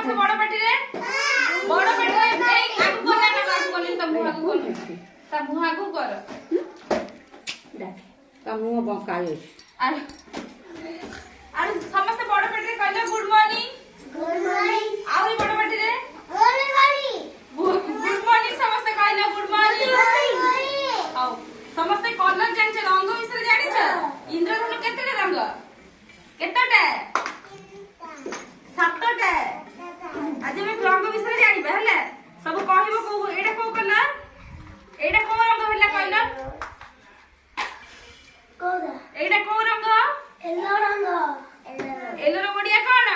समस्त बड़ पाटी रे ए आगु बोले ना आगु बोले त मुहागु बोल त मुहागु कर देख त मुह बकायो अरे अरे समस्त बड़ पाटी रे कहले गुड मॉर्निंग आउरी बड़ पाटी रे गुड मॉर्निंग समस्त कहले गुड मॉर्निंग आओ समस्त कलर जानि रंग विषय जानि छ इंद्रधनु केते रंग केतटा सातटा आज मैं रंग विषय जानिबे हले सब कहबो को एटा को कलर एटा को रंग होला कहला कोदा एटा को रंग येलो रंग एलो ओडिया कोन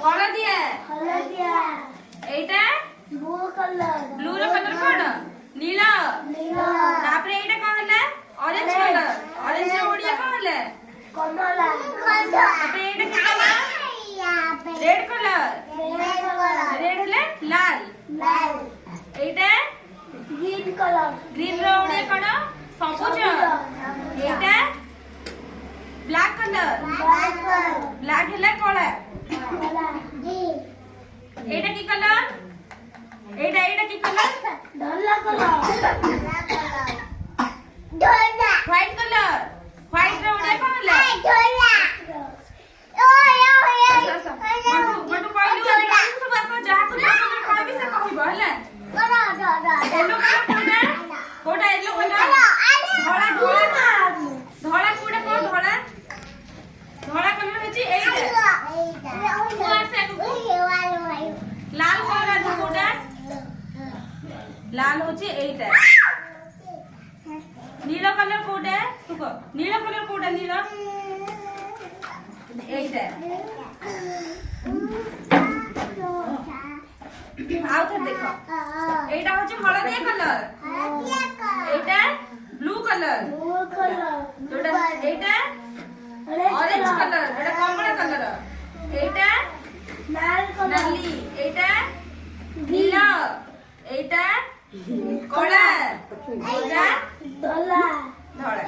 हळदिया एटा ब्लू कलर रो कलर कोन नीला तापरे एटा को होला ऑरेंज कलर ऑरेंज रो ओडिया को होला कमला तापरे एटा की कलर रेड कलर रेड हले लाल एटा ग्रीन कलर ग्रीन रो ओडिया कोन सबुज एटा ब्लैक कलर ब्लैक हले कोला एटा की कलर एटा की कलर धला कलर व्हाइट कलर व्हाइट रो ओडिया कोन हले मटू कहलु सब आप जहा को कहबी से कहबो हले येलो कलर कोडा येलो कलर धोला धोला कोडा को धोला धोला कलर होची एटा लाल कलर आज कोडा लाल होची एटा नीला कलर कोडा तुको नीला कलर कोडा नीला एटा आउ थे देखो एटा होची हळदिया कलर एटा ब्लू कलर जोडा एटा ऑरेंज कलर एटा कमला कलर एटा नाली एटा नीला एटा कोला एटा धला धड़ा